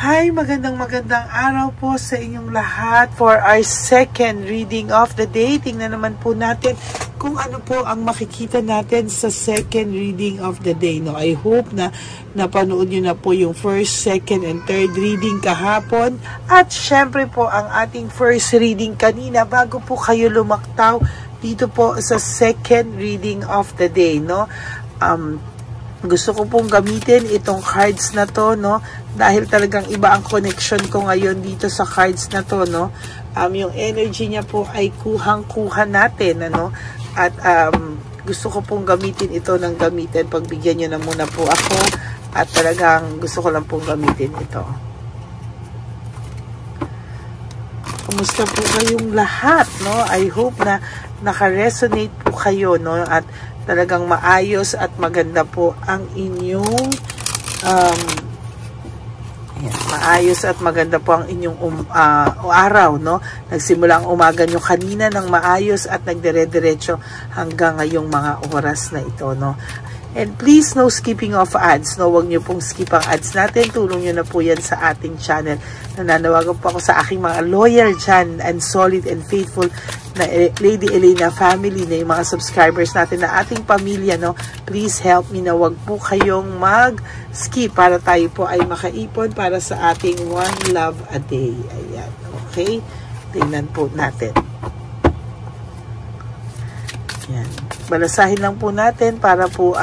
Hi, magandang araw po sa inyong lahat for our second reading of the day. Tingnan naman po natin kung ano po ang makikita natin sa second reading of the day. No, I hope na napanood nyo na po yung first, second, and third reading kahapon. At syempre po ang ating first reading kanina bago po kayo lumaktaw dito po sa second reading of the day. No, gusto ko pong gamitin itong cards na to, no, dahil talagang iba ang connection ko ngayon dito sa cards na to, no. Yung energy niya po ay kuhang-kuha natin, ano, at gusto ko pong gamitin ito ng gamitin. Pagbigyan nyo na muna po ako at talagang gusto ko lang pong gamitin ito. Kumusta po kayong lahat, no? I hope na naka-resonate po kayo, no, at talagang maayos at maganda po ang inyong maayos at maganda po ang inyong araw, no? Nagsimula ang umaga nyo kanina ng maayos at nagdire-diretso hanggang ngayong mga oras na ito, no? And please, no skipping of ads, no? Huwag nyo pong skip ang ads natin. Tulong nyo na po yan sa ating channel. Nananawagan po ako sa aking mga loyal dyan and solid and faithful na Lady Elena family, na yung mga subscribers natin na ating pamilya, no? Please help me na wag po kayong mag-skip para tayo po ay makaipon para sa ating One Love a Day. Ayan, okay? Tingnan po natin. Ayan. Balasahin lang po natin para po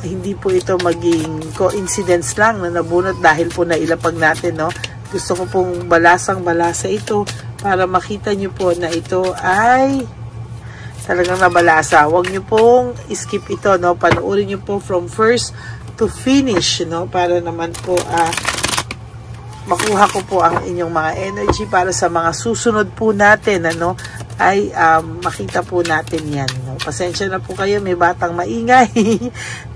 hindi po ito maging coincidence lang na nabunot dahil po nailapag natin, no? Gusto ko pong balasang-balasa ito para makita nyo po na ito ay talagang nabalasa. Huwag nyo pong skip ito, no? Panoorin nyo po from first to finish, no? Para naman po makuha ko po ang inyong mga energy para sa mga susunod po natin, ano, ay makita po natin yan, no? Pasensya na po kayo, may batang maingay.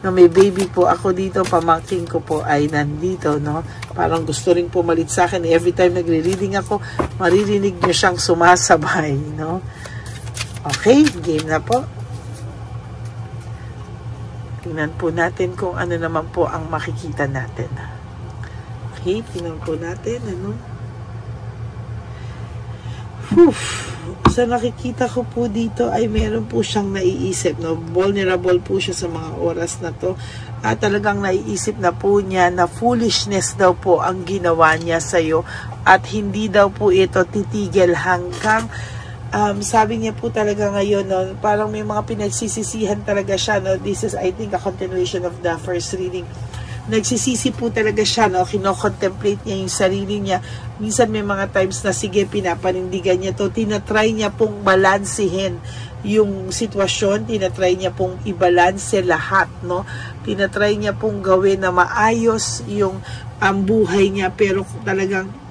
No, may baby po ako dito, pamangkin ko po ay nandito, no? Parang gusto rin pumalit sa akin. Every time nagre-reading ako, maririnig nyo siyang sumasabay, no? Okay, game na po. Tingnan po natin kung ano naman po ang makikita natin. Okay, tingnan po natin, ano? Sa nakikita ko po dito ay meron po siyang naiisip, no? Vulnerable po siya sa mga oras na to at talagang naiisip na po niya na foolishness daw po ang ginawa niya sa'yo at hindi daw po ito titigil hanggang sabi niya po talaga ngayon, no, parang may mga pinagsisisihan talaga siya, no? This is, I think, a continuation of the first reading. Nagsisisi po talaga siya, no? Kino-contemplate niya yung sarili niya. Minsan may mga times na sige, pinapanindigan niya to, tinatry niya pong balansehin yung sitwasyon, tinatry niya pong ibalanse lahat, no? Tinatry niya pong gawin na maayos yung buhay niya, pero talagang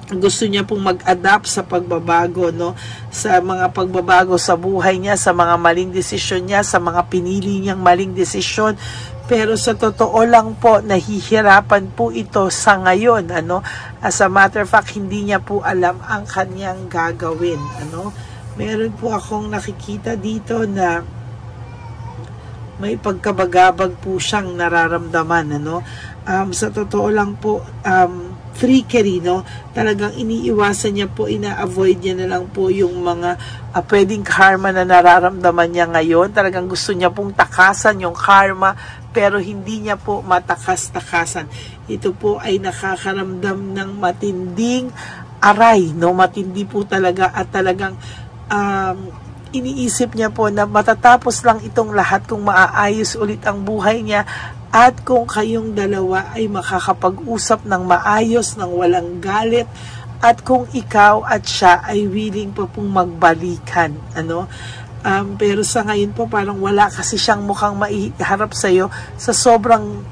gusto niya pong mag-adapt sa pagbabago, no? Sa mga pagbabago sa buhay niya, sa mga maling desisyon niya, sa mga pinili niyang maling desisyon. Pero sa totoo lang po, nahihirapan po ito sa ngayon, ano? As a matter of fact, hindi niya po alam ang kanyang gagawin, ano? Meron po akong nakikita dito na may pagkabagabag po siyang nararamdaman, ano? Sa totoo lang po, freakery, no? Talagang iniiwasan niya po, ina-avoid niya na lang po yung mga pwedeng karma na nararamdaman niya ngayon. Talagang gusto niya pong takasan yung karma, pero hindi niya po matakas-takasan. Ito po ay nakakaramdam ng matinding aray, no? Matindi po talaga at talagang iniisip niya po na matatapos lang itong lahat kung maaayos ulit ang buhay niya at kung kayong dalawa ay makakapag-usap ng maayos, ng walang galit, at kung ikaw at siya ay willing pa pong magbalikan, ano? Pero sa ngayon po parang wala kasi siyang mukhang maiharap sa'yo sa sobrang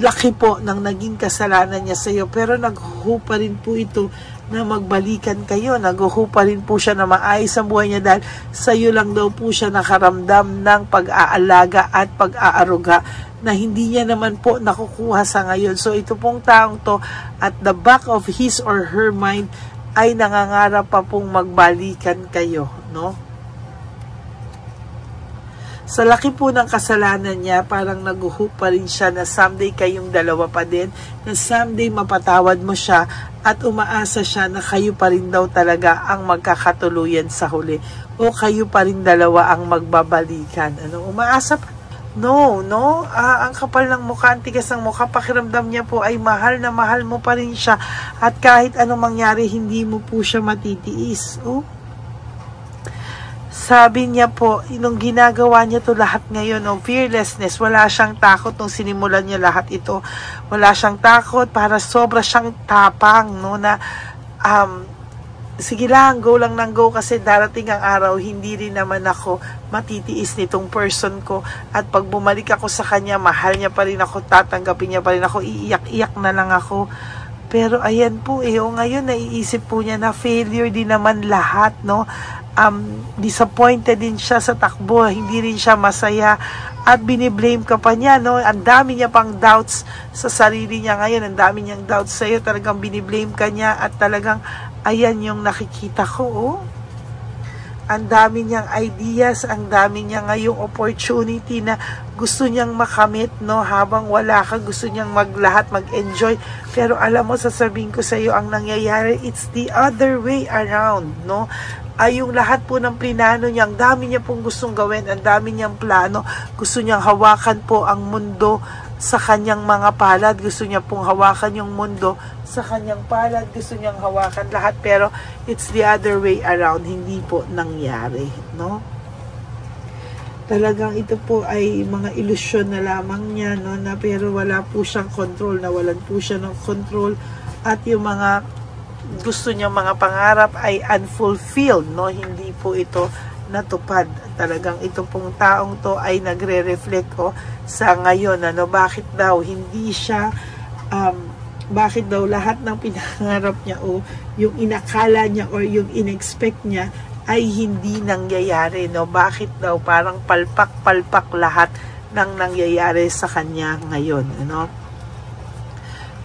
laki po ng naging kasalanan niya sa'yo, pero naghupa rin po ito na magbalikan kayo. Naghuhupa rin po siya na maayos ang buhay niya dahil sa'yo lang daw po siya nakaramdam ng pag-aalaga at pag-aaruga na hindi niya naman po nakukuha sa ngayon. So ito pong taong to, at the back of his or her mind, ay nangangarap pa pong magbalikan kayo, no? Sa laki po ng kasalanan niya, parang nag-hope pa rin siya na someday kayong dalawa pa din, na someday mapatawad mo siya, at umaasa siya na kayo pa rin daw talaga ang magkakatuluyan sa huli, o kayo pa rin dalawa ang magbabalikan. Umaasa pa? No, ang kapal ng mukha, ang tigas ng mukha, pakiramdam niya po ay mahal na mahal mo pa rin siya, at kahit anong mangyari, hindi mo po siya matitiis. Sabi niya po, nung ginagawa niya to lahat ngayon, fearlessness, wala siyang takot nung sinimulan niya lahat ito. Wala siyang takot, para sobra siyang tapang, na sige lang, go lang ng go, kasi darating ang araw, hindi rin naman ako matitiis nitong person ko, at pag bumalik ako sa kanya, mahal niya pa rin ako, tatanggapin niya pa rin ako, iiyak-iyak na lang ako. Pero ayan po, ngayon naiisip po niya na failure din naman lahat, disappointed din siya sa takbo, hindi rin siya masaya, at biniblame ka pa niya, ang dami niya pang doubts sa sarili niya ngayon, ang dami niyang doubts sa'yo, talagang biniblame ka niya, at talagang, ayan yung nakikita ko, ang dami niyang ideas, ang dami niya ngayong opportunity na gusto niyang makamit, habang wala ka, gusto niyang maglahat, mag-enjoy, pero alam mo, sasabihin ko sa'yo, ang nangyayari, it's the other way around, ay yung lahat po ng plinano niya, ang dami niya pong gustong gawin, ang dami niyang plano, gusto niyang hawakan po ang mundo sa kanyang mga palad, gusto niya pong hawakan yung mundo sa kanyang palad, gusto niyang hawakan lahat, pero it's the other way around, hindi po nangyari, Talagang ito po ay mga ilusyon na lamang niya, na pero wala po siyang control, nawalan po siya ng control, at yung mga gusto niyang mga pangarap ay unfulfilled, hindi po ito natupad. Talagang ito pong taong to ay nagre-reflect sa ngayon, bakit daw hindi siya bakit daw lahat ng pinangarap niya o yung inakala niya or yung inexpect niya ay hindi nangyayari, bakit daw parang palpak lahat ng nangyayari sa kanya ngayon,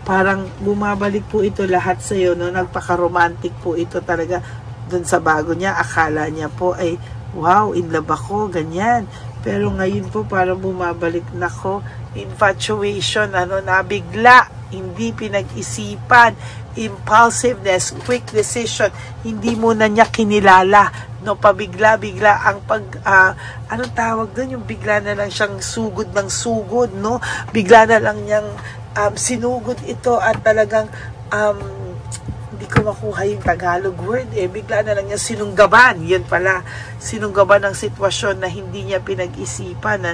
Parang bumabalik po ito lahat sa iyo, nagpaka-romantic po ito talaga dun sa bago niya. Akala niya po ay, wow, in love ako, ganyan. Pero ngayon po parang bumabalik, nako, infatuation, nabigla, hindi pinag-isipan, impulsiveness, quick decision, hindi muna niya kinilala, pabigla-bigla ang anong tawag doon, yung bigla na lang siyang sugod ng sugod, bigla na lang niyang sinugod ito, at talagang hindi ko makuha yung Tagalog word, bigla na lang niya sinunggaban, yun pala, sinunggaban ng sitwasyon na hindi niya pinag-isipan,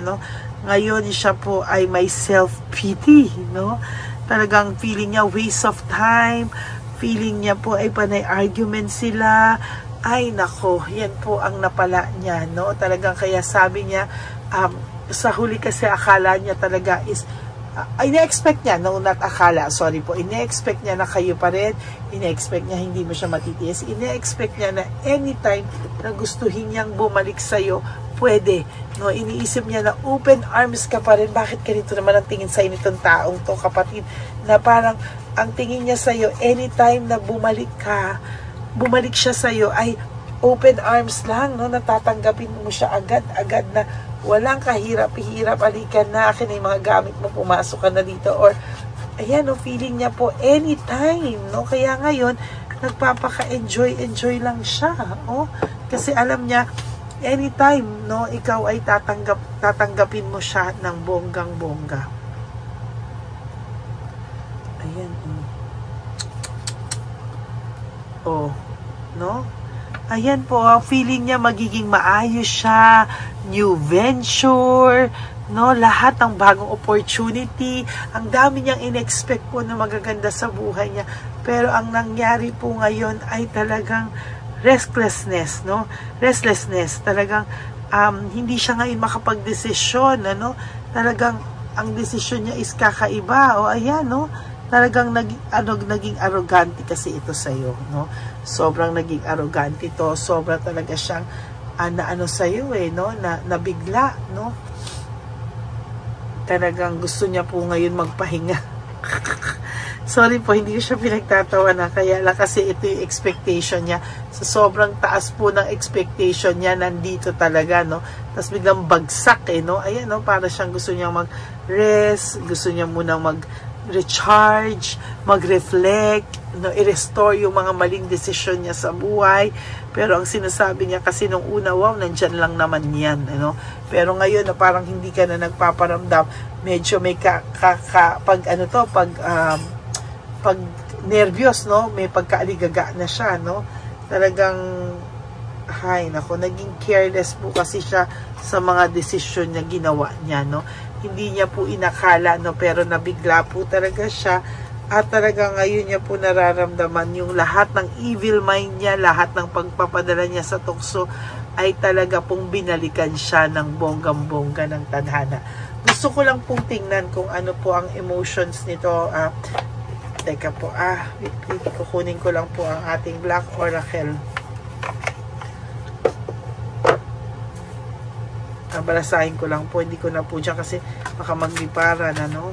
ngayon siya po ay may self-pity, talagang feeling niya waste of time, feeling niya po ay panay argument sila, ay nako, yan po ang napala niya, talagang kaya sabi niya, sa huli kasi akala niya talaga is, ine-expect niya, not akala, sorry po, ine-expect niya na kayo pa rin, ine-expect niya hindi mo siya matitiis, ine-expect niya na anytime na gustuhin niyang bumalik sa'yo, pwede, iniisip niya na open arms ka pa rin, bakit ganito naman ang tingin sa'yo nitong taong to, kapatid, na parang ang tingin niya sa'yo, anytime na bumalik siya sa'yo, ay open arms lang, natatanggapin mo siya agad na walang kahirap-hirap, alikan na, akin na yung mga gamit mo, pumasok ka na dito, or, ayan, feeling niya po, anytime, kaya ngayon, nagpapaka-enjoy lang siya, kasi alam niya, anytime, ikaw ay tatanggapin mo siya ng bonggang-bongga. Ayan, ayan po, feeling niya magiging maayos siya, new venture, lahat ng bagong opportunity, ang dami niyang in-expect po na magaganda sa buhay niya, pero ang nangyari po ngayon ay talagang restlessness, talagang hindi siya ngayon makapag-desisyon, talagang ang desisyon niya is kakaiba, ayan, talagang naging arrogante kasi ito sa'yo, sobrang naging arrogante to, sobra talaga siyang sa'yo, na nabigla, talagang gusto niya po ngayon magpahinga. Sorry po, hindi ko siya pinagtatawanan. Kaya lang kasi ito yung expectation niya. Sa sobrang taas po ng expectation niya, nandito talaga, no? Tapos biglang bagsak, no? Ayan, no? Para siyang gusto niya mag-rest, gusto niya munang mag-recharge, mag-reflect, no? I-restore yung mga maling desisyon niya sa buhay. Pero ang sinasabi niya kasi nung una, wow, nandyan lang naman yan, no? Pero ngayon, na parang hindi ka na nagpaparamdam, medyo may pag nervyos, no? May pagkaaligaga na siya, no? Talagang, hay, nako, naging careless po kasi siya sa mga desisyon niya ginawa niya, no? Hindi niya po inakala, no? Pero nabigla po talaga siya. At talaga ngayon niya po nararamdaman yung lahat ng evil mind niya, lahat ng pagpapadala niya sa tukso ay talaga pong binalikan siya ng bonggang-bongga ng tadhana. Gusto ko lang pong tingnan kung ano po ang emotions nito. Teka po, kukunin ko lang po ang ating Black Oracle. Balasahin ko lang po, hindi ko na po dyan kasi baka magliparan, ano?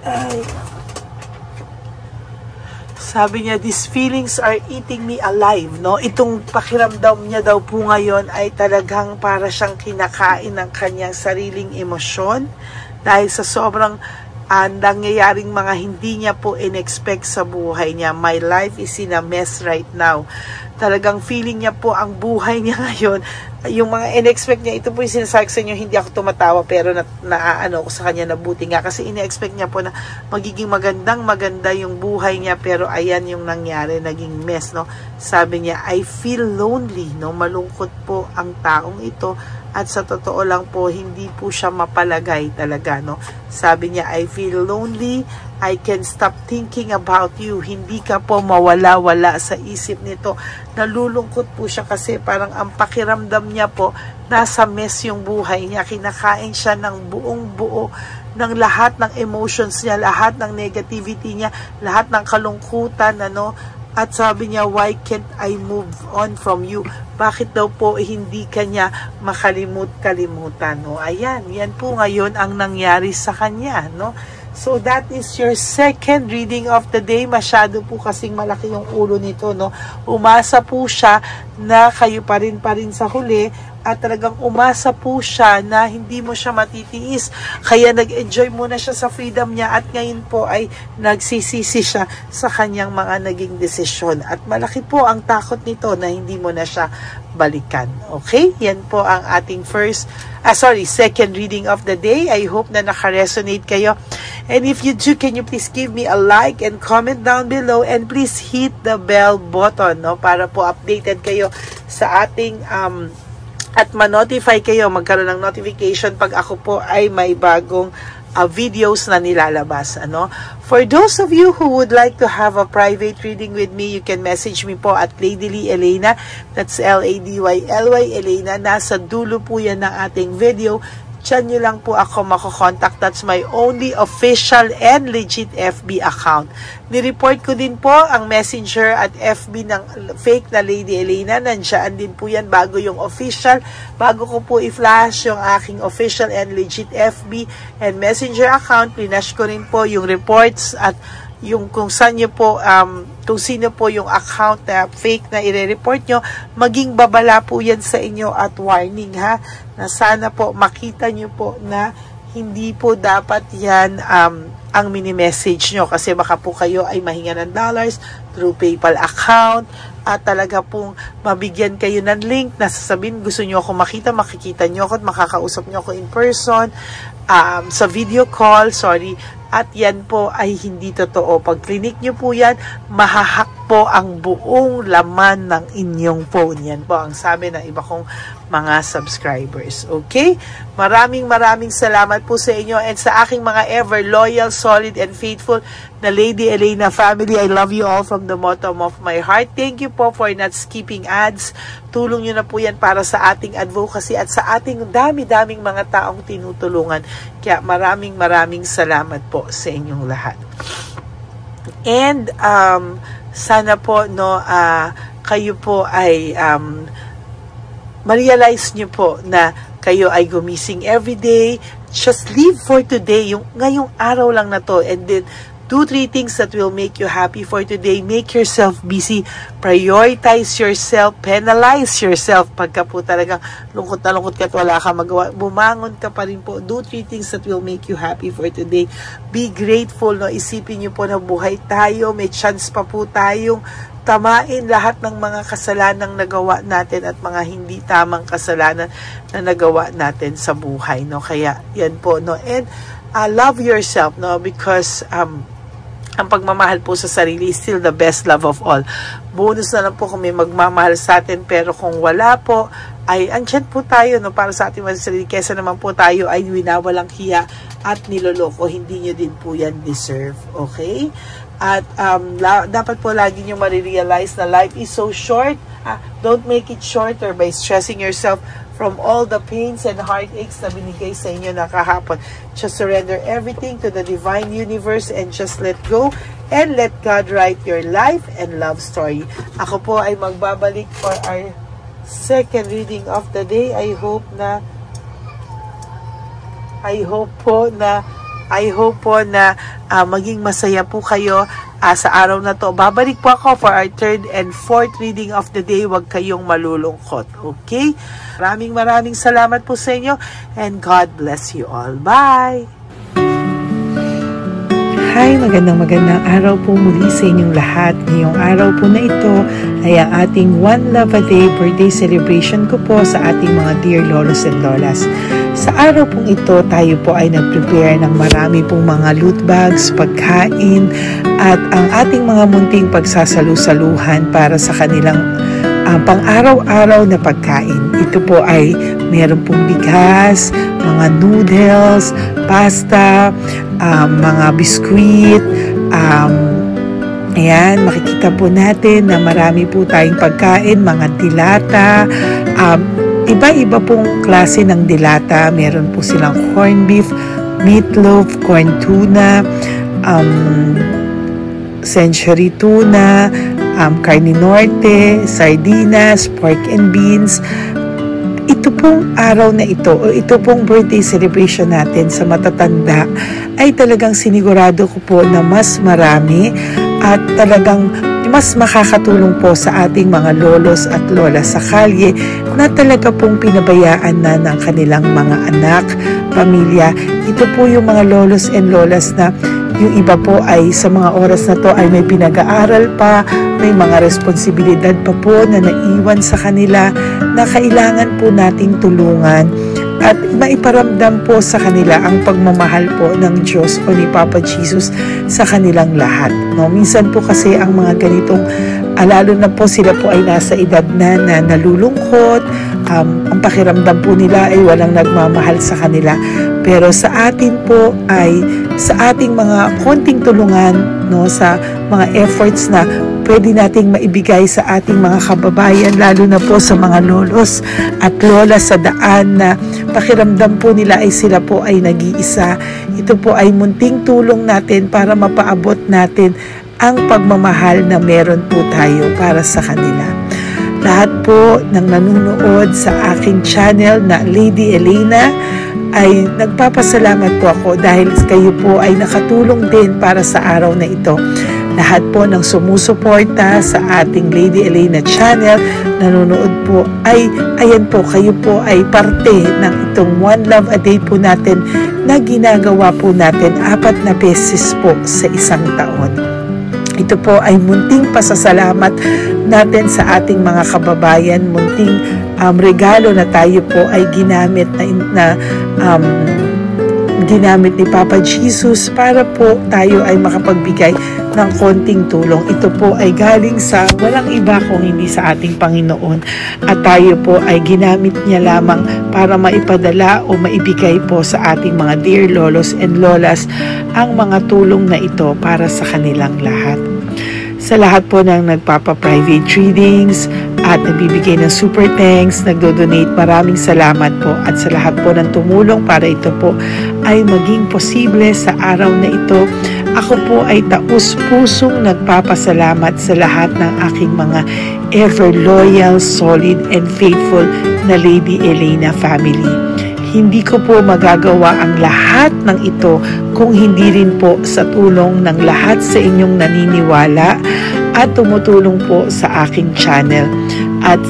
Ay. Sabi niya, these feelings are eating me alive, no? Itong pakiramdam niya daw po ngayon ay talagang para siyang kinakain ng kanyang sariling emosyon dahil sa sobrang nangyayaring mga hindi niya po in-expect sa buhay niya. My life is in a mess right now. Talagang feeling niya po ang buhay niya ngayon, yung mga in-expect niya, ito po yung sinasabi sa inyo, hindi ako tumatawa, pero naaano ko sa kanya, nabuti nga, kasi in-expect niya po na magiging maganda yung buhay niya, pero ayan yung nangyari, naging mess, no? Sabi niya, I feel lonely, no? Malungkot po ang taong ito, at sa totoo lang po, hindi po siya mapalagay talaga, no? Sabi niya, I feel lonely, I can stop thinking about you. Hindi ka po mawala-wala sa isip nito. Nalulungkot po siya kasi parang ang pakiramdam niya po, nasa mess yung buhay niya. Kinakain siya ng buong buo ng lahat ng emotions niya, lahat ng negativity niya, lahat ng kalungkutan, ano. At sabi niya, why can't I move on from you? Bakit daw po hindi kanya makalimut-kalimutan, no? Ayan, yan po ngayon ang nangyari sa kanya, no? So that is your second reading of the day. Masyado po kasing malaki yung ulo nito, no? Umasa po siya na kayo pa rin sa huli, at talagang umasa po siya na hindi mo siya matitiis. Kaya nag-enjoy muna siya sa freedom niya, at ngayon po ay nagsisisi siya sa kanyang mga naging desisyon. At malaki po ang takot nito na hindi mo na siya balikan. Okay? Yan po ang ating second reading of the day. I hope na naka-resonate kayo. And if you do, can you please give me a like and comment down below, and please hit the bell button, no, para po updated kayo sa ating at ma-notify kayo, magkaroon ng notification pag ako po ay may bagong videos na nilalabas, ano. For those of you who would like to have a private reading with me, you can message me po at Lady Lee Elena. That's LADYLY Elena. Nasa dulo po yan ng ating video. Diyan nyo lang po ako makokontakt. That's my only official and legit FB account. Nireport ko din po ang messenger at FB ng fake na Lady Elena. Nandiyan din po yan bago yung official. Bago ko po i-flash yung aking official and legit FB and messenger account, pinash ko rin po yung reports at yung kung saan nyo po, kung sino po yung account na fake na i-report nyo, maging babala po yan sa inyo at warning, ha, na sana po makita nyo po na hindi po dapat yan ang mini-message nyo, kasi baka po kayo ay mahinga ng dollars through PayPal account, at talaga pong mabigyan kayo ng link na sasabihin gusto nyo ako makikita nyo ako at makakausap nyo ako in person, sa video call, at yan po ay hindi totoo. Pag clinic nyo po yan, mahahack po ang buong laman ng inyong phone. Yan po ang sabi ng iba kong mga subscribers. Okay? Maraming salamat po sa inyo and sa aking mga ever loyal, solid, and faithful na Lady Elena family. I love you all from the bottom of my heart. Thank you po for not skipping ads. Tulong nyo na po yan para sa ating advocacy at sa ating dami-daming mga taong tinutulungan. Kaya maraming salamat po sa inyong lahat. And sana po, no, kayo po ay ma-realize nyo po na kayo ay gumising everyday. Just live for today, yung ngayong araw lang na to, and then do 3 things that will make you happy for today. Make yourself busy. Prioritize yourself. Penalize yourself. Pagka po talagang lungkot na lungkot ka at wala ka magawa, bumangon ka pa rin po. Do 3 things that will make you happy for today. Be grateful. No? Isipin niyo po na buhay tayo. May chance pa po tayong tamain lahat ng mga kasalanang nagawa natin at mga hindi tamang kasalanan na nagawa natin sa buhay. No? Kaya yan po. No? And love yourself, no? Because ang pagmamahal po sa sarili is still the best love of all. Bonus na lang po kung may magmamahal sa atin, pero kung wala po, ay andyan po tayo, no, para sa ating mga sarili, kesa naman po tayo ay winawalang hiya at niloloko. Hindi nyo din po yan deserve. Okay? At dapat po lagi nyo marirealize na life is so short. Don't make it shorter by stressing yourself from all the pains and heartaches na binigay sa inyo na kahapon. Just surrender everything to the divine universe and just let go and let God write your life and love story. Ako po ay magbabalik for our second reading of the day. I hope po na maging masaya po kayo sa araw na to. Babalik po ako for our third and fourth reading of the day. Huwag kayong malulungkot. Okay? Maraming salamat po sa inyo and God bless you all. Bye! Hi, magandang araw po muli sa inyong lahat. Ngayong araw po na ito ay ang ating One Love a Day birthday celebration ko po sa ating mga dear lolos and lolas. Sa araw pong ito, tayo po ay nag-prepare ng marami pong mga loot bags, pagkain, at ang ating mga munting pagsasalu-saluhan para sa kanilang pang-araw-araw na pagkain. Ito po ay meron pong bigas, mga noodles, pasta, mga biskuit, ayan, makikita po natin na marami po tayong pagkain, mga dilata, iba-iba pong klase ng dilata. Meron po silang corned beef, meatloaf, corn tuna, century tuna, carne norte, sardinas, pork and beans. Ito pong araw na ito, o ito pong birthday celebration natin sa matatanda, ay talagang sinigurado ko po na mas marami at talagang mas makakatulong po sa ating mga lolos at lola sa kalye na talaga pong pinabayaan na ng kanilang mga anak, pamilya. Ito po yung mga lolos and lolas na yung iba po ay sa mga oras na to ay may pinag-aaral pa, may mga responsibilidad pa po na naiwan sa kanila na kailangan po nating tulungan at maiparamdam po sa kanila ang pagmamahal po ng Diyos o ni Papa Jesus sa kanilang lahat. No? Minsan po kasi ang mga ganitong, lalo na po sila po ay nasa edad na nalulungkot, ang pakiramdam po nila ay walang nagmamahal sa kanila. Pero sa atin po ay sa ating mga konting tulungan, no, sa mga efforts na pwede nating maibigay sa ating mga kababayan, lalo na po sa mga lolos at lola sa daan na pakiramdam po nila ay sila po ay nag-iisa. Ito po ay munting tulong natin para mapaabot natin ang pagmamahal na meron po tayo para sa kanila. Lahat po ng nanonood sa aking channel na Lady Elena ay nagpapasalamat po ako dahil kayo po ay nakatulong din para sa araw na ito. Lahat po ng sumusuporta sa ating Lady Elena channel, nanonood po, ay ayan po, kayo po ay parte ng itong One Love a Day po natin na ginagawa po natin 4 na beses po sa isang taon. Ito po ay munting pasasalamat natin sa ating mga kababayan, munting regalo na tayo po ay ginamit ginamit ni Papa Jesus para po tayo ay makapagbigay ng konting tulong. Ito po ay galing sa walang iba kung hindi sa ating Panginoon at tayo po ay ginamit niya lamang para maipadala o maibigay po sa ating mga dear lolos and lolas ang mga tulong na ito para sa kanilang lahat. Sa lahat po ng nagpapa-private readings at nagbibigay ng super thanks, nagdo-donate, maraming salamat po. At sa lahat po ng tumulong para ito po ay maging posible sa araw na ito, Ako po ay taus-pusong nagpapasalamat sa lahat ng aking mga ever loyal, solid, and faithful na Lady Elena family. Hindi ko po magagawa ang lahat ng ito kung hindi rin po sa tulong ng lahat sa inyong naniniwala at tumutulong po sa aking channel. At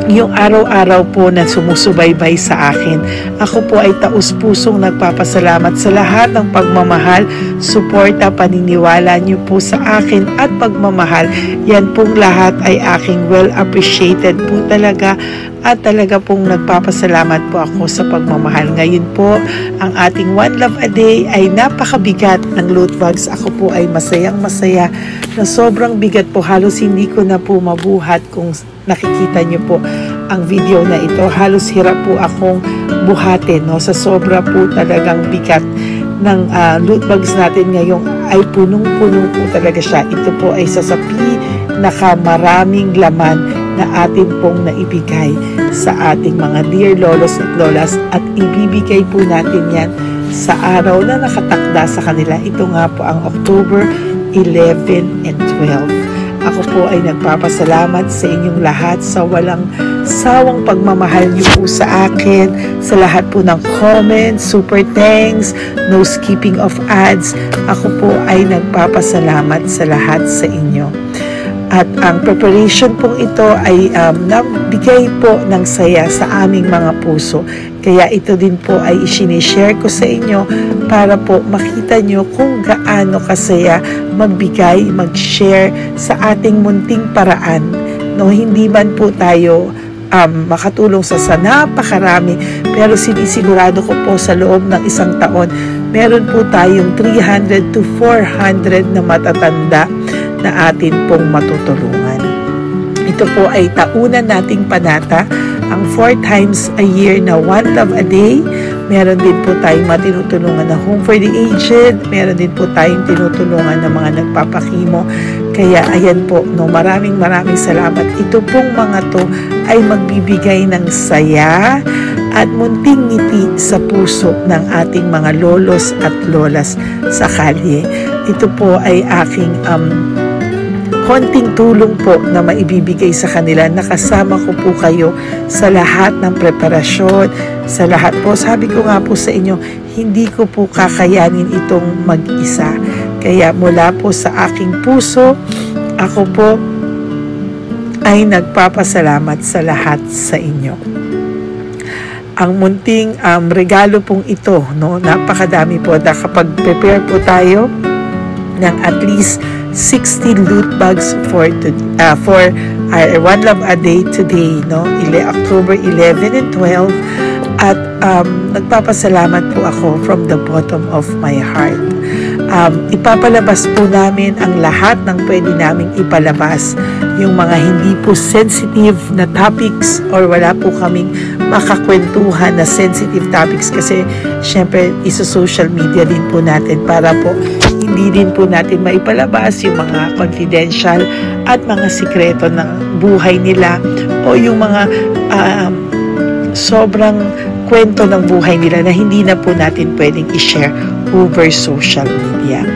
yung araw-araw po na sumusubaybay sa akin. Ako po ay taus-pusong nagpapasalamat sa lahat ng pagmamahal, suporta, paniniwala niyo po sa akin at pagmamahal. Yan pong lahat ay aking well appreciated po talaga at talaga pong nagpapasalamat po ako sa pagmamahal. Ngayon po, ang ating One Love a Day ay napakabigat ng loot bags. Ako po ay masayang-masaya na sobrang bigat po. Halos hindi ko na po mabuhat kung nakikita niyo po ang video na ito. Halos hirap po akong buhatin, no? Sa sobra po talagang bigat ng loot bags natin ngayong ay punong-puno po talaga siya. Ito po ay sasapi nakamaraming laman na atin pong naibigay sa ating mga dear lolos at lolas at ibibigay po natin yan sa araw na nakatakda sa kanila. Ito nga po ang October 11 and 12. Ako po ay nagpapasalamat sa inyong lahat sa walang sawang pagmamahal niyo po sa akin, sa lahat po ng comments, super thanks, no skipping of ads. Ako po ay nagpapasalamat sa lahat sa inyo. At ang preparation pong ito ay nabigay po ng saya sa aming mga puso. Kaya ito din po ay isinishare ko sa inyo para po makita nyo kung gaano kasaya magbigay, mag-share sa ating munting paraan. No, hindi man po tayo makatulong sa napakarami, pero sinisigurado ko po sa loob ng isang taon, meron po tayong 300 to 400 na matatanda na atin pong matutulungan. Ito po ay taunan nating panata, ang 4 times a year na One Love a Day. Meron din po tayong matinutulungan na Home for the Aged, meron din po tayong tinutulungan ng mga nagpapakimo. Kaya ayan po, no, maraming salamat. Ito pong mga to ay magbibigay ng saya at munting ngiti sa puso ng ating mga lolos at lolas sa kalye. Ito po ay aking konting tulong po na maibibigay sa kanila. Nakasama ko po kayo sa lahat ng preparasyon, sa lahat po. Sabi ko nga po sa inyo, hindi ko po kakayanin itong mag-isa. Kaya mula po sa aking puso, ako po ay nagpapasalamat sa lahat sa inyo. Ang munting regalo pong ito, no, napakadami po. Kapag prepare po tayo ng at least 60 loot bags for our One Love a Day today, no? October 11 and 12. At nagpapasalamat po ako from the bottom of my heart. Ipapalabas po namin ang lahat ng pwede naming ipalabas. Yung mga hindi po sensitive na topics or wala po kaming makakwentuhan na sensitive topics kasi syempre isa-social media din po natin para po hindi din po natin maipalabas yung mga confidential at mga sikreto ng buhay nila o yung mga sobrang kwento ng buhay nila na hindi na po natin pwedeng i-share over social media.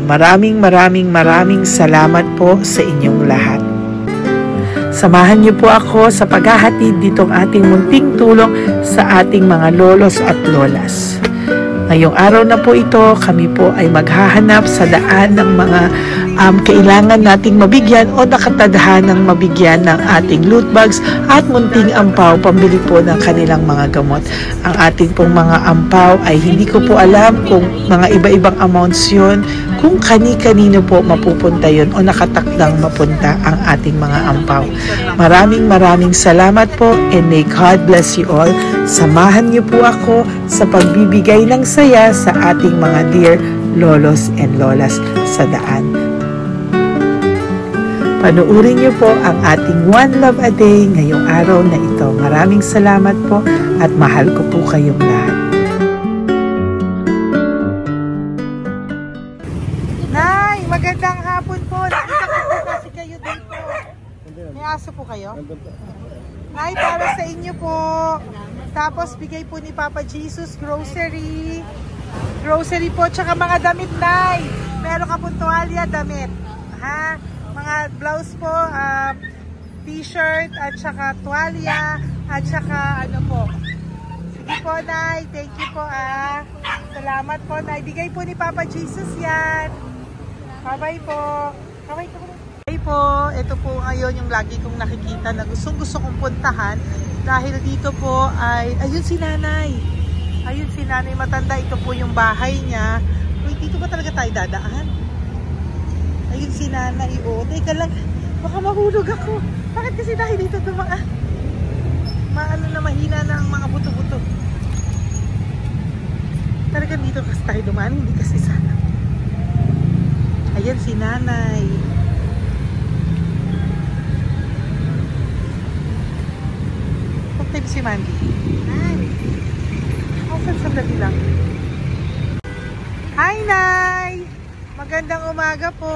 Maraming salamat po sa inyong lahat. Samahan niyo po ako sa paghahatid ditong ating munting tulong sa ating mga lolos at lolas. Ngayong araw na po ito, kami po ay maghahanap sa daan ng mga kailangan nating mabigyan o nakatadhanang mabigyan ng ating loot bags at munting ampaw pambili po ng kanilang mga gamot. Ang ating pong mga ampaw ay hindi ko po alam kung mga iba-ibang amounts yun, kung kani-kanino po mapupunta yun o nakatakdang mapunta ang ating mga ampaw. Maraming salamat po and may God bless you all. Samahan niyo po ako sa pagbibigay ng saya sa ating mga dear lolos and lolas sa daan. Panuurin niyo po ang ating One Love a Day ngayong araw na ito. Maraming salamat po at mahal ko po kayong lahat. Nay, magandang hapon po. Nakita ko po kasi kayo dito. May aso po kayo? Nay, para sa inyo po. Tapos bigay po ni Papa Jesus grocery. Grocery po, tsaka mga damit, Nay. Meron ka pong tuwalya, damit. Ha? Mga blouse po, t-shirt, at tsaka tuwalya, at tsaka ano po. Sige po, Nay. Thank you po, Salamat po, Nay. Bigay po ni Papa Jesus yan. Bye-bye po. Bye-bye po. Bye po. Ito po ngayon yung lagi kong nakikita na gusto kong puntahan. Dahil dito po ay, ayun si Nanay. Ayun si Nanay matanda. Ito po yung bahay niya. Uy, dito ba talaga tayo dadaan? Ayun si Nanay. O, teka lang. Baka mahulog ako. Bakit kasi dahil dito dumaan? Maano na mahina na ang mga buto-buto. Talagang dito kasi tayo dumaan. Hindi kasi sana. Ayan si Nanay. Si Mandy. Sandali lang. Hi, Nay! Magandang umaga po.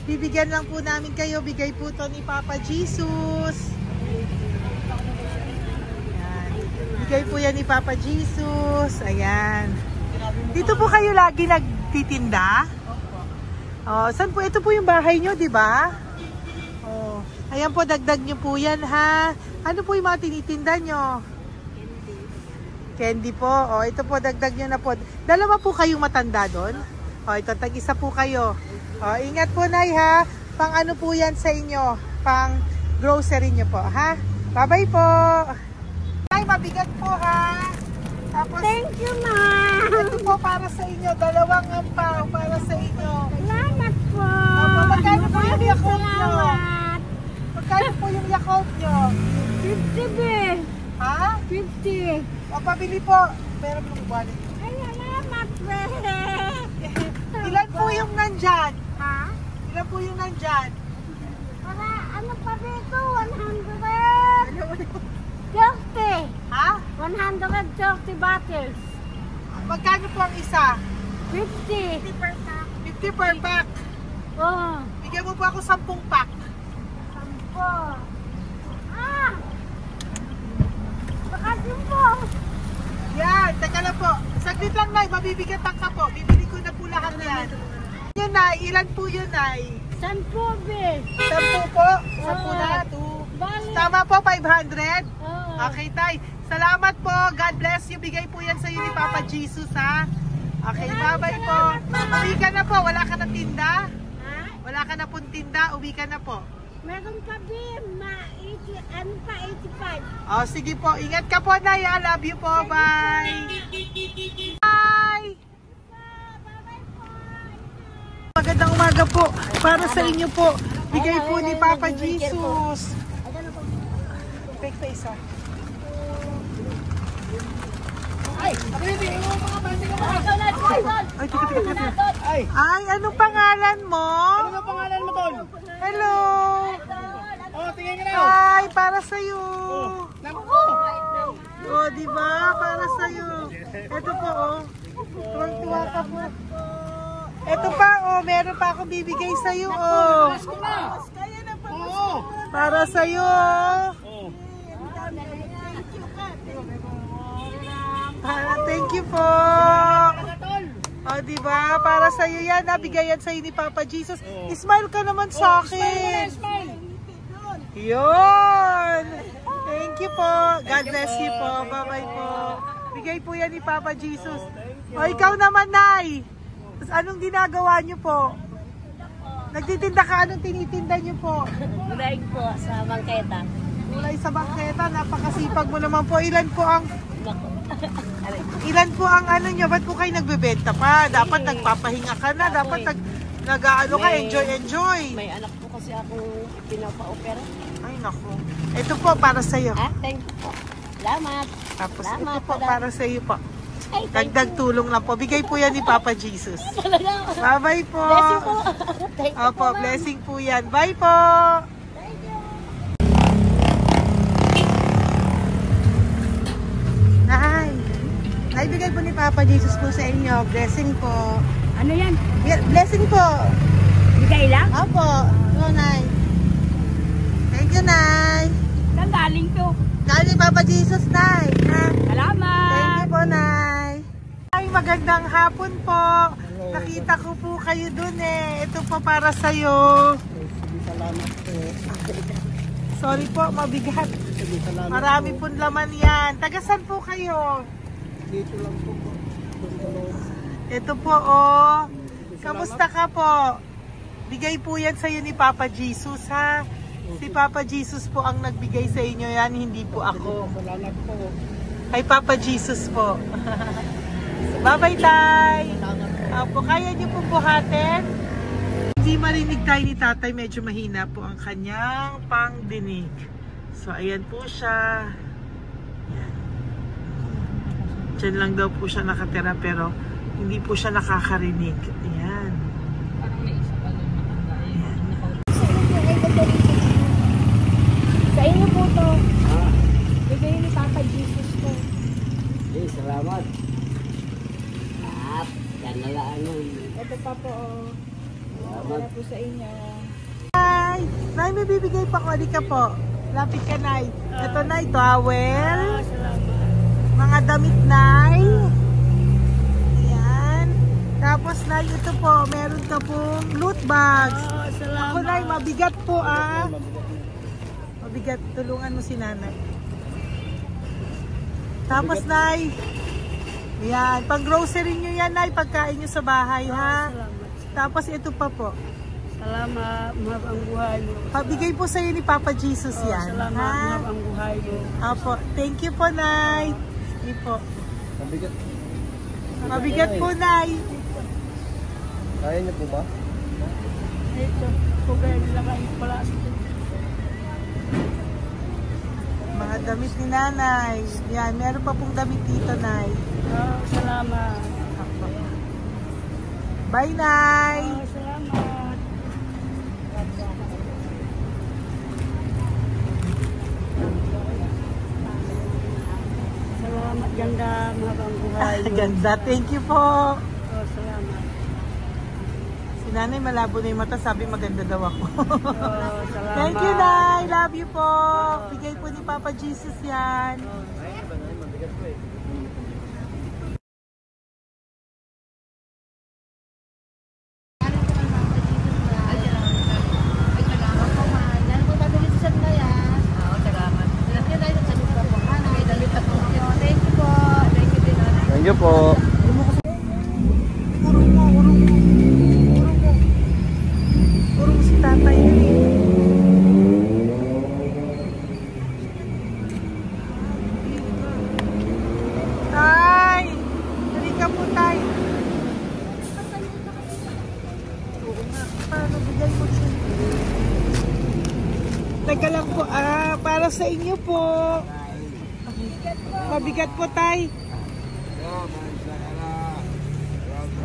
Bibigyan lang po namin kayo. Bigay po to ni Papa Jesus. Ayan. Bigay po yan ni Papa Jesus. Ayan. Dito po kayo lagi nagtitinda? Oh, saan po? Ito po yung bahay nyo, di ba? Oh. Ayan po, dagdag nyo po yan, ha? Ano po yung mga tinitinda nyo? Candy po. O, ito po, dagdag nyo na po. Dalawa po kayong matanda doon. O, ito, tag-isa po kayo. O, ingat po, Nay, ha? Pang ano po yan sa inyo? Pang grocery nyo po, ha? Bye-bye po. Nay, mabigat po, ha? Tapos, thank you, Ma. Ito po para sa inyo. Dalawang ampaw para sa inyo. Salamat po. Opo, magkano po yung Yakult nyo? Salamat. Magkano po yung Yakult nyo? 50 be. Ha? 50. O, pabili po. Meron pong wallet. Ay, salamat, be. Ilan po yung nandyan? Ha? Ilan po yung nandyan? Para, ano pa dito? 130. Ha? 130 bottles. Magkano po ang isa? 50. 50 per pack. Oh. Bigyan mo po ako 10 pack. 10. Ah! Makasip po. Yan, teka lang po. Saglit lang, Nay. Mabibigatan ka po. Bibili ko na po lahat yan. Yun, Nay. Ilan po yun, Nay? 10 be. 10 po? 10 na? 2. Bali. Tama po, 500? Oh. Okay, Tay. Salamat po. God bless you. Bigay po yan sa iyo ni Papa Jesus, ha? Okay, bye-bye po. Uwi ka na po. Wala ka na tinda? Ha? Wala ka na pong tinda. Uwi ka na po. Meron pa be, ano pa, 85. Oh, sige po. Ingat ka po, Nay. I love you po. Bye. Bye. Magandang umaga po. Para sa inyo po. Bigay po ni Papa Jesus. Take pa isa. Ay, anong pangalan mo? Ano pangalan mo, Tol? Hello. Oh, tingin ka na. Ay, para sa'yo. Naku! Oh, di ba? Para sa'yo. Ito po, oh. Tuwang-tuwa ka po. Ito pa, oh. Meron pa akong bibigay sa'yo, oh. Oo! Para sa'yo. Thank you po. Oh, di ba? Para sa iyo yan, nabigayan sa ni Papa Jesus. Smile ka naman sa akin. Yun. Thank you po. God bless you po. Bye-bye po. Bigay po yan ni Papa Jesus. O, ikaw naman, Nay. Anong ginagawa niyo po? Nagtitinda ka? Anong tinitinda niyo po? Gulay po sa bangketa. Gulay sa bangketa. Napakasipag mo naman po. Ilan po ang ano nyo? Ba't po kayo nagbebenta pa? Dapat nagpapahinga ka na. Dapat nag-ano ka, enjoy. May anak po kasi akong pinapa-opera. Ay, naku. Ito po, para sa'yo. Thank you po. Salamat. Tapos Salamat, ito po, para sa'yo po. Ay, thank Dagdag tulong lang po. Bigay po yan ni Papa Jesus. Talaga. Bye-bye po. Blessing po. Thank you Opo, po, ma'am. blessing po yan. Bye po. Thank you. Naibigay po ni Papa Jesus po sa inyo. Blessing po. Ano yan? Blessing po. Bigay lang? Opo. Go, Nay. Thank you, Nay. Saan galing to? Galing Papa Jesus, Nay. Ha? Salamat. Thank you po, Nay. Ay, magandang hapon po. Nakita ko po kayo dun eh. Ito po para sa'yo. Salamat po. Sorry po, mabigat. Salamat Marami pong laman yan. Tagasan po kayo? Dito lang po po. Ito po oh. Kamusta ka po? Bigay po yan sa'yo ni Papa Jesus ha. Si Papa Jesus po ang nagbigay sa inyo yan, hindi po ako. Salamat po. Kay Papa Jesus po. Bye-bye, Tay! Opo, kaya niyo po buhatin? Hindi marinig tayo ni Tatay, medyo mahina po ang kanyang pangdinig. So, ayan po siya. Ayan. Diyan lang daw po siya nakatira pero hindi po siya nakakarinig. Ayan. Parang may isa pa doon matanda. Ayan. Sa inyo po to. Bigay ni Papa Jesus to. Salamat. At yan na lang ano. Ito pa po. Para po sa inyo. Nay! Nay, may bibigay pa ko. Di ka po. Lapit ka, Nay. Ito, Nay, towel. Mga damit, Nay. Ayan. Tapos, Nay, ito po. Meron ka pong loot bags. Ako, Nay, mabigat po, ah. Mabigat. Tulungan mo si Nanay. Tapos, Nay. Ayan. Pang grocery nyo yan, Nay. Pagkain nyo sa bahay, ha? Tapos, ito pa po. Salamat, mahab ang buhay mo. Pabigay po sa'yo ni Papa Jesus yan. Salamat, mahab ang buhay mo. Apo. Thank you po, Nay. Hindi po. Mabigat. Mabigat po, Nay. Kaya niyo po ba? Ito, kugay nila kayo pala. Mga damit ni Nanay. Yan, meron pa pong damit dito, Nay. Salamat. Apo. Bye, Nay. Salamat. Salamat, ganda, mahab ang buhay mo. Ganda. Thank you po. Salamat. Si Nanay malabo na yung mata. Sabi maganda daw ako. Salamat. Thank you, Nay. Love you po. Bigay po ni Papa Jesus yan. Mabigat po eh. Thank you po. Urong mo, urong mo. Urong mo. Urong si Tatay. Tay! Halika po, Tay. Oo nga. Paano bigay mo siya? Teka lang po, para sa inyo po. Mabigat po, Tay.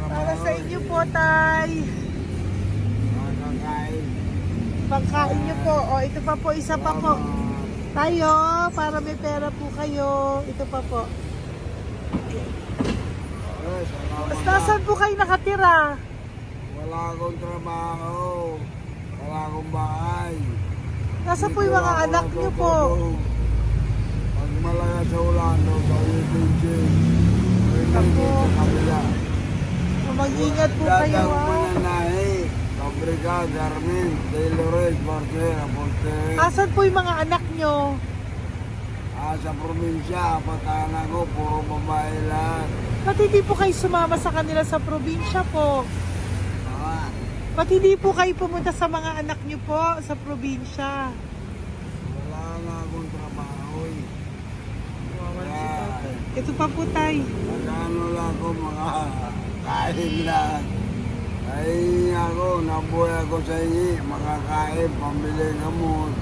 Para sa inyo po, Tay. Pagkain nyo po. O, ito pa po, isa pa po. Tayo, para may pera po kayo. Ito pa po. Nasaan po kayo nakatira? Wala akong trabaho. Wala akong bahay. Nasaan po yung mga anak nyo po? Pag malaya sa ulan, sa UPG. Ako. Sa kabila. Mag-ingat po kayo, Dadang ha? mananahe. Fabrika, Garmin, Taylorage, Bartera, Portere. Asan po yung mga anak nyo? Sa probinsya, patanan ko, puro babae lahat. Ba't hindi po kayo sumama sa kanila sa probinsya po? Ah, Ba't hindi po kayo pumunta sa mga anak nyo po sa probinsya? wala nga akong trabaho eh. Ito pa po, Tay. Nagano lang ako mga kain lang. Ay ako, nabuhay ako sa inyo, makakain, pambili gamot.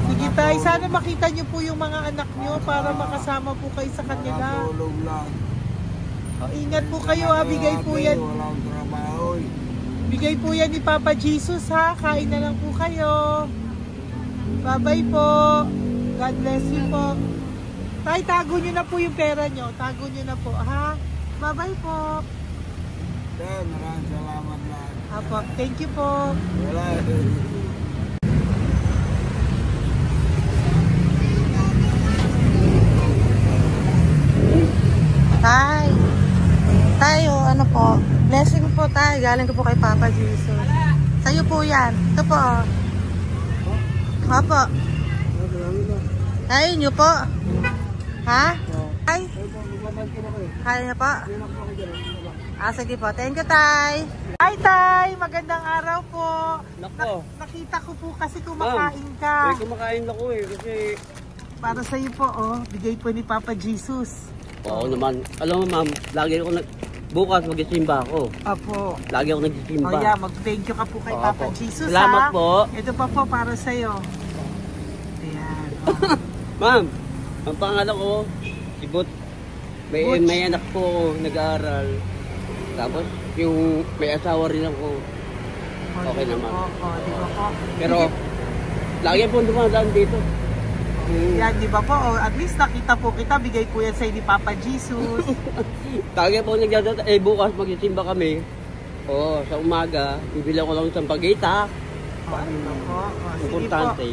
Sige, Tay. Sana makita nyo po yung mga anak nyo para makasama po kayo sa kanila. Makatulog lang. O, ingat po kayo, ha. Bigay po yan. Walang trabaho eh. Bigay po yan ni Papa Jesus, ha. Kain na lang po kayo. Bye-bye po. God bless you po. Tay, tago nyo na po yung pera nyo. Tago nyo na po, ha. Bye-bye po. Maraming salamat lahat. Apo, thank you po. Wala Tay. Opo. Blessing po tayo. Galing ko po kay Papa Jesus. Sa'yo po yan. Ito po. Opo. Ayun nyo po. Ha? Ay? Kaya niyo po? Sige po. Thank you, Tay. Hi, Tay! Magandang araw po. Nako. Nakita ko po kasi kumakain ka. Kumakain ako kasi... Para sa iyo po, bigay po ni Papa Jesus. Oo naman. Alam mo ma'am, lagi ako bukas mag-isimba ako. Apo. Lagi ako nag-isimba. Yeah, mag-thank you ka po kay Papa Jesus. Salamat po. Ito pa po para sa iyo. Ayan. Ma'am, ang pangalan ko, si Butch. May anak ko nag-aaral. Tapos yung may asawa rin ako. Okay naman. Di ba po? Pero lagi po dumadaan dito. Yan, di ba po? At least nakita po kita, bigay po yan sa ni Papa Jesus. Lagi po nagdadaan. Bukas mag-isimba kami. Sa umaga, bibili ko lang isang pagita. Di ba po? Importante,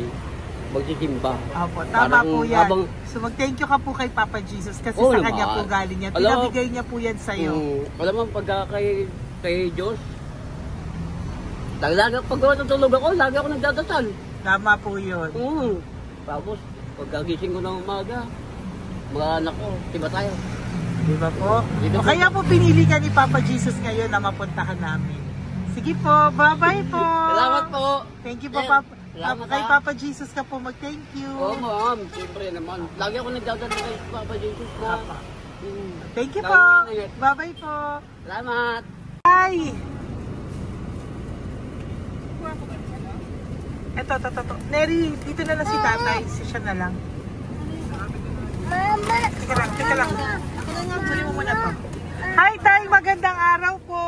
magsisimba. Opo, tama po yan. Habang, so mag-thank you ka po kay Papa Jesus kasi sa kanya po galing yan. Pinabigay niya po yan sa'yo. Alam mo, pagka kay Diyos, lagi pag natulog ako, lagi ako nagdadasal. Tama po yun. Tapos, pagkagising ko ng umaga, mga anak ko, diba tayo? Di ba po? Kaya po pinili ka ni Papa Jesus ngayon na mapuntahan namin. Sige po, bye-bye po. Salamat po. Thank you po, Papa. Kay Papa Jesus ka po mag-thank you. Oo, ma'am. Siyempre naman. Lagi ako nagdadala kay Papa Jesus na. Thank you po. Bye-bye po. Salamat. Bye. Ito. Neri, dito na lang si tatay. Siya na lang. Mama! Teka lang. Sali mo muna to. Hi, Tay! Magandang araw po.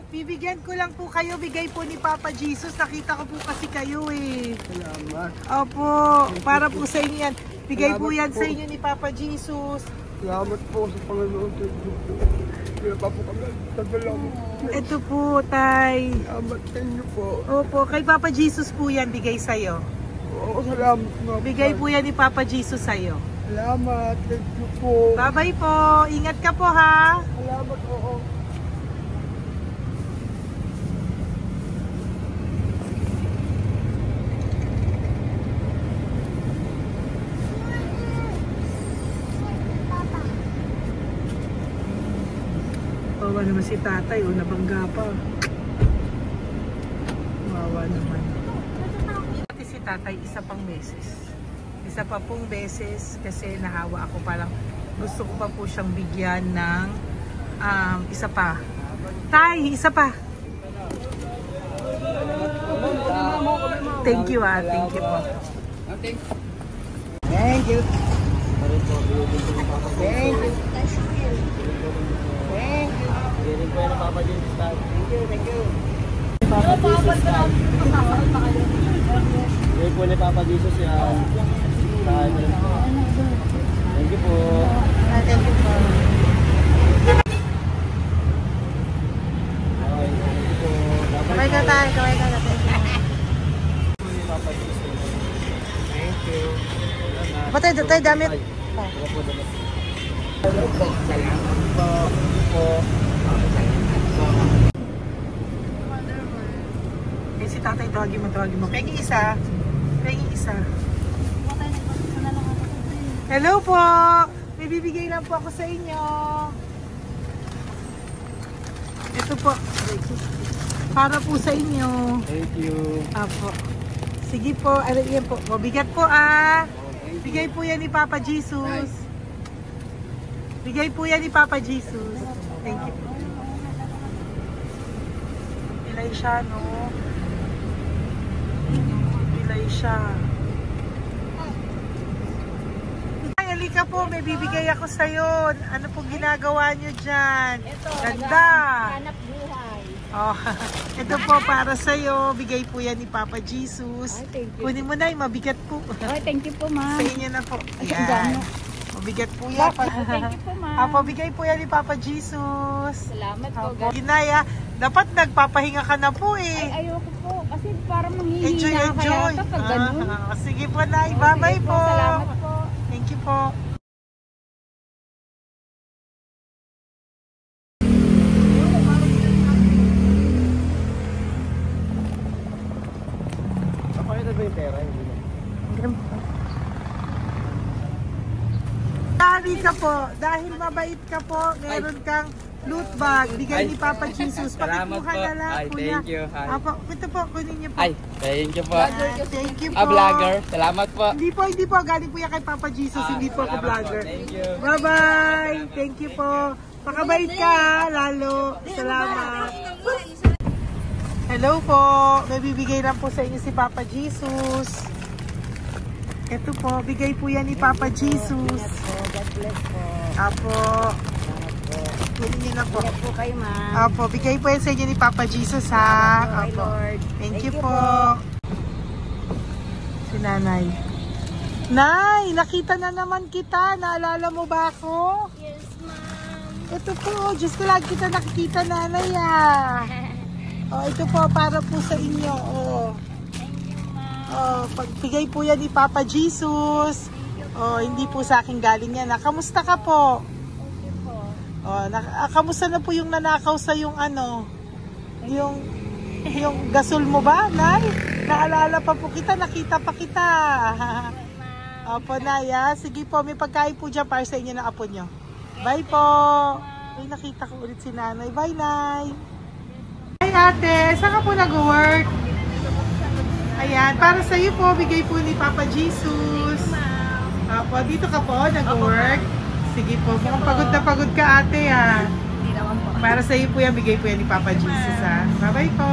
Bibigyan ko lang po kayo. Bigay po ni Papa Jesus. Nakita ko po kasi kayo eh. Salamat. Opo. Para po sa inyo yan. Bigay po yan sa inyo ni Papa Jesus. Salamat po sa Panginoon. Kaya pa po kami. Salamat. Ito po, Tay. Salamat sa inyo po. Opo. Kay Papa Jesus po yan. Bigay sa'yo. Oo, salamat. Bigay po yan ni Papa Jesus sa'yo. Salamat. Thank you po. Bye-bye po. Ingat ka po, ha? Salamat po. Wawa naman si tatay, nabangga pa. Wawa naman. Pati si tatay, isa pang beses. Isa pa pong beses kasi nahawa ako, parang gusto ko pa po siyang bigyan ng isa pa. Tay, isa pa. Thank you thank you po. Thank you. Thank you. Bigay po ni Papa Jesus yan. Thank you po. Thank you po. Kamay ka tayo. Kamay ka na. Thank you. Patay, tayo damit. Si tatay, tawagin mo. Pengi isa. Hello po! May bibigay lang po ako sa inyo. Ito po. Para po sa inyo. Thank you. Apo. Sige po. Yan po. Mabigat po Bigay po yan ni Papa Jesus. Bigay po yan ni Papa Jesus. Thank you po. Pilay siya, no? Pilay siya. Ay, halika po. May bibigay ako sa'yo. Ano pong ginagawa nyo dyan? Ganda. Hanap buhay. Oh, ito po para sa'yo. Bigay po yan ni Papa Jesus. Ay, thank you. Kunin mo na, mabigat po. Ay, thank you po, ma'am. Sa inyo na po. Ay, Yan. gano. Mabigat po yan. Thank you po, ma'am. Apo, bigay po yan ni Papa Jesus. Salamat po. Apo, Ginaya, dapat nagpapahinga ka na po eh. Ay, ayoko po. Kasi parang manghihina Enjoy. kaya pag ganun. Sige po, Nay. Bye-bye po. Salamat po. Thank you po. ka po. Dahil mabait ka po, meron kang loot bag. Bigay ni Papa Jesus. Salamat Pakikuha po. na lang, Ay, kuya. thank you. Ay. Apo, ito po, kunin niyo po. Ay, thank you po. Thank you po. Vlogger. Salamat po. Hindi po. Galing po yan kay Papa Jesus. Hindi po ako Salamat vlogger. po. Thank you. Bye-bye. Thank you po. Pakabait ka, lalo. Salamat. Hello po. May bibigay lang po sa inyo si Papa Jesus. Ito po, bigay po yan ni Papa Jesus. God bless po. Apo. Kunin niyo na po. Ingat po kayo, ma'am. Apo, bigay po yan sa inyo ni Papa Jesus, ha? Salamat po, Apo. Lord. Thank you po. Si Nanay. Nay, nakita na naman kita. Naalala mo ba ako? Yes, ma'am. Ito po, just lagi kita nakikita, Nanay, ah. Oh, ito po, para po sa inyo, oh. Oh, pagbigay po yan ni Papa Jesus. Oh, hindi po sa akin galing yan. Kamusta ka po? Oh, kamusta na po yung nanakaw sa yung ano? Yung gasol mo ba, Nay? Naalala pa po kita, nakita pa kita. Opo, Nay, ah. Sige po, may pagkain po dyan para sa inyo ng apo nyo. Bye po. Ay, nakita ko ulit si Nanay. Bye, Nay. Hi, ate. Saan ka po nag-work? Ayan, para sa iyo po, bigay po ni Papa Jesus. Apo, dito ka po, nag-work. Sige po, mukhang pagod na pagod ka, ate, ha. Hindi naman po. Para sa iyo po yan, bigay po yan ni Papa Jesus, ha. Bye-bye po.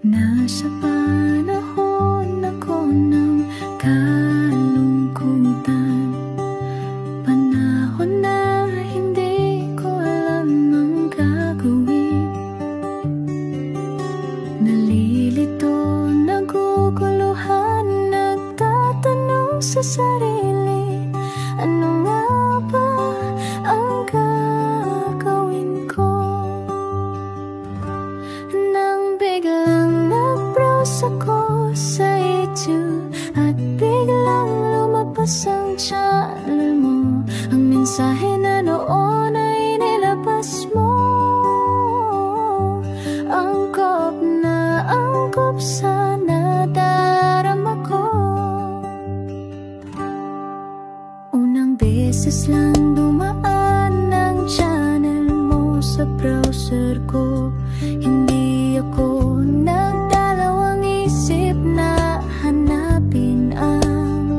Nasa panahon ako ng kalungkutan, panahon na hindi ko alam ang gagawin. Nalilito, naguguluhan, nagtatanong sa sarili, ano nga ba ang gagawin ko? Nang biglang nag-browse ako sa YouTube at biglang lumabas ang channel mo, ang mensahe na noon ay nilabas mo. Angkop sa nadarama ko. Unang beses lang dumaan ang channel mo sa browser ko. Hindi ako nagdalawang isip na hanapin ang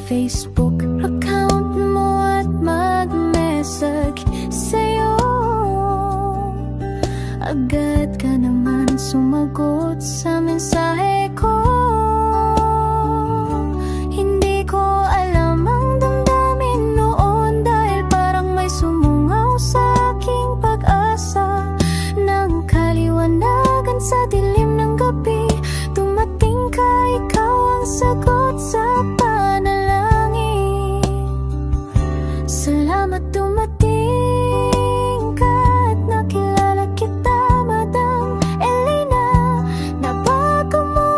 Facebook account mo at mag-message sa'yo. Agad ka naman sumagot sa mensahe ko. Hindi ko alam ang damdamin noon, dahil parang may sumungaw sa aking pag-asa. Nang kaliwanagan sa dilim ng gabi, dumating ka, ikaw ang sagot sa panalangin. Salamat dumating ka at nakilala kita, Madam Elena. Nabago mo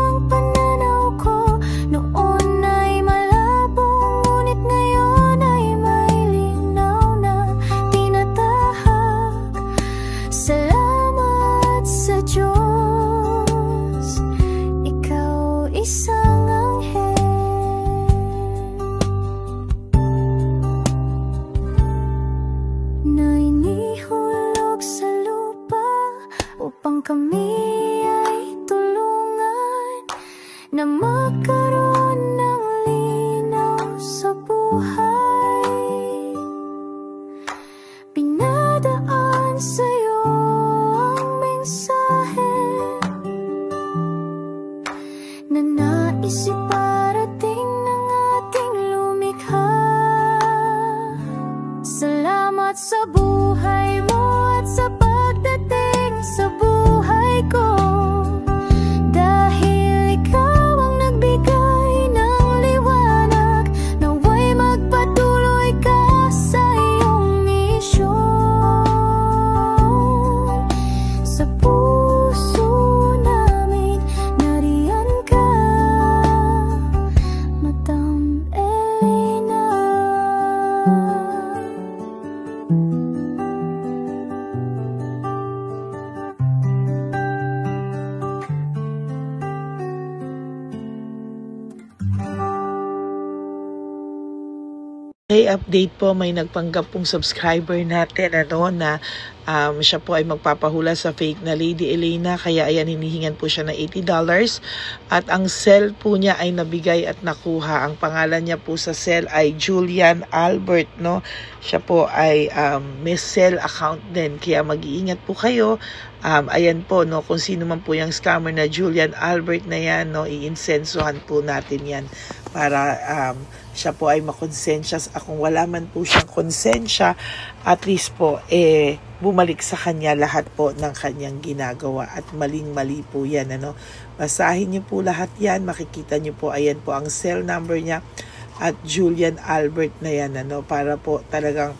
ang pananaw ko. Noon ay malabo, ngunit ngayon ay may linaw na tinatahak. Salamat sa Diyos, ikaw isang anghel. Na inihulog sa lupa upang kami ay tulungan na magkaroon ng linaw sa buhay. Pinadaan sa'yo ang mensahe na nais iparating ng ating lumikha. Salamat sa buhay mo at sa pagdating sa buhay ko, dahil ikaw ang nagbigay ng liwanag. Nawa'y magpatuloy ka sa iyong misyon. Sa puso namin nariyan ka, Madam Elena. update po, may nagpanggap pong subscriber natin na siya po ay magpapahula sa fake na Lady Elena, kaya ayan, hinihingan po siya na $80 at ang cell po niya ay nabigay at nakuha. Ang pangalan niya po sa cell ay Julian Albert, no? Siya po ay may cell account din, kaya mag-iingat po kayo. Ayan po, no, kung sino man po yung scammer na Julian Albert na yan, no, iinsensuhan po natin yan para siya po ay makonsensya. Kung wala man po siyang konsensya, at least po bumalik sa kanya lahat po ng kanyang ginagawa, at maling-mali po yan, ano. Basahin niyo po lahat yan, makikita niyo po, ayan po ang cell number niya at Julian Albert na yan, ano, para po talagang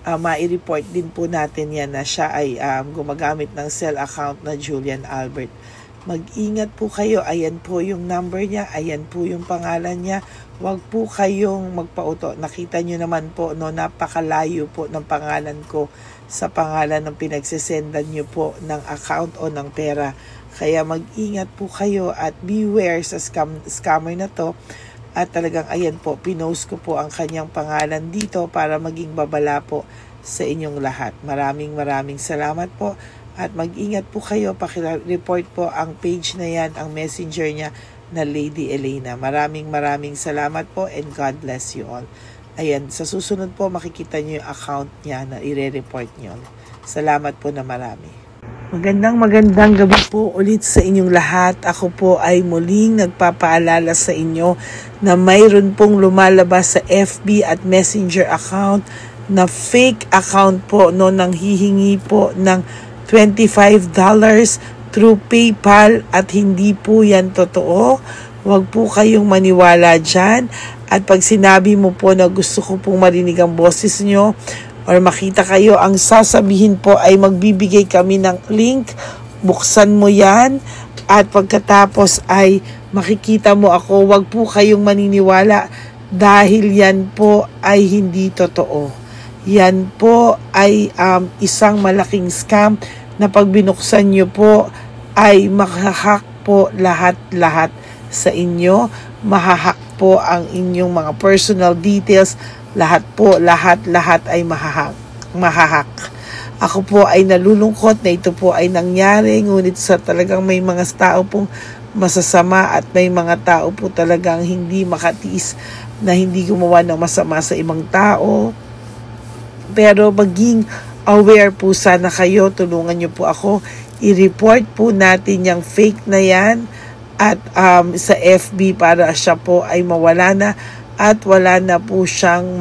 ma-report din po natin yan na siya ay gumagamit ng cell account na Julian Albert. Mag-ingat po kayo, ayan po yung number niya, ayan po yung pangalan niya. Huwag po kayong magpauto. Nakita nyo naman po, no, napakalayo po ng pangalan ko sa pangalan ng pinagsesendan nyo po ng account o ng pera. Kaya mag-ingat po kayo at beware sa scammer na to. At talagang ayan po, pinost ko po ang kanyang pangalan dito para maging babala po sa inyong lahat. Maraming salamat po. At mag-ingat po kayo, pakireport po ang page na yan, ang messenger niya na Lady Elena. Maraming salamat po and God bless you all. Ayan, sa susunod po makikita niyo yung account niya na ire-report niyo. Salamat po na marami. Magandang gabi po ulit sa inyong lahat. Ako po ay muling nagpapaalala sa inyo na mayroon pong lumalabas sa FB at Messenger account na fake account po, no, nang hihingi po ng $25 through PayPal at hindi po yan totoo. Huwag po kayong maniwala dyan. At pag sinabi mo po na gusto ko pong marinig ang boses nyo or makita kayo, ang sasabihin po ay magbibigay kami ng link. Buksan mo yan at pagkatapos ay makikita mo ako. Huwag po kayong maniniwala dahil yan po ay hindi totoo. Yan po ay isang malaking scam na pag binuksan nyo po ay mahahack po lahat sa inyo. Mahahack po ang inyong mga personal details. Lahat ay mahahack. Ako po ay nalulungkot na ito po ay nangyari, ngunit sa talagang may mga tao pong masasama at may mga tao po talagang hindi makatiis na hindi gumawa ng masama sa ibang tao. Pero maging aware po sana kayo, tulungan nyo po ako, i-report po natin yung fake na yan at sa FB para siya po ay mawala na at wala na po siyang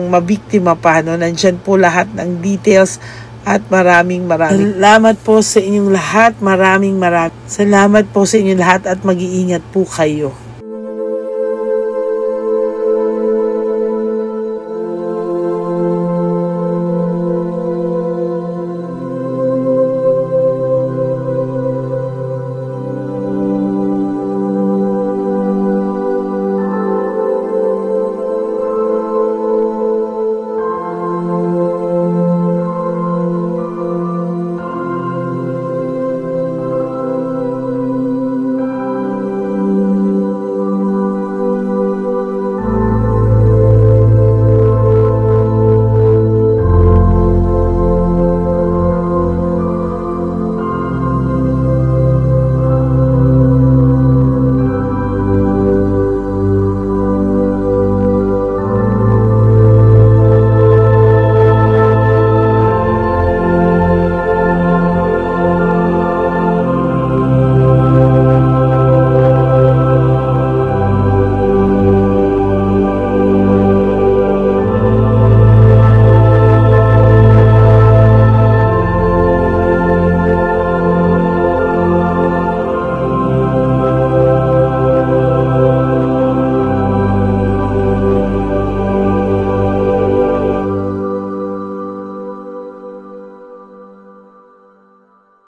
mabiktima pa, no? Nandyan po lahat ng details at maraming salamat po sa inyong lahat. Maraming salamat po sa inyong lahat at mag-iingat po kayo.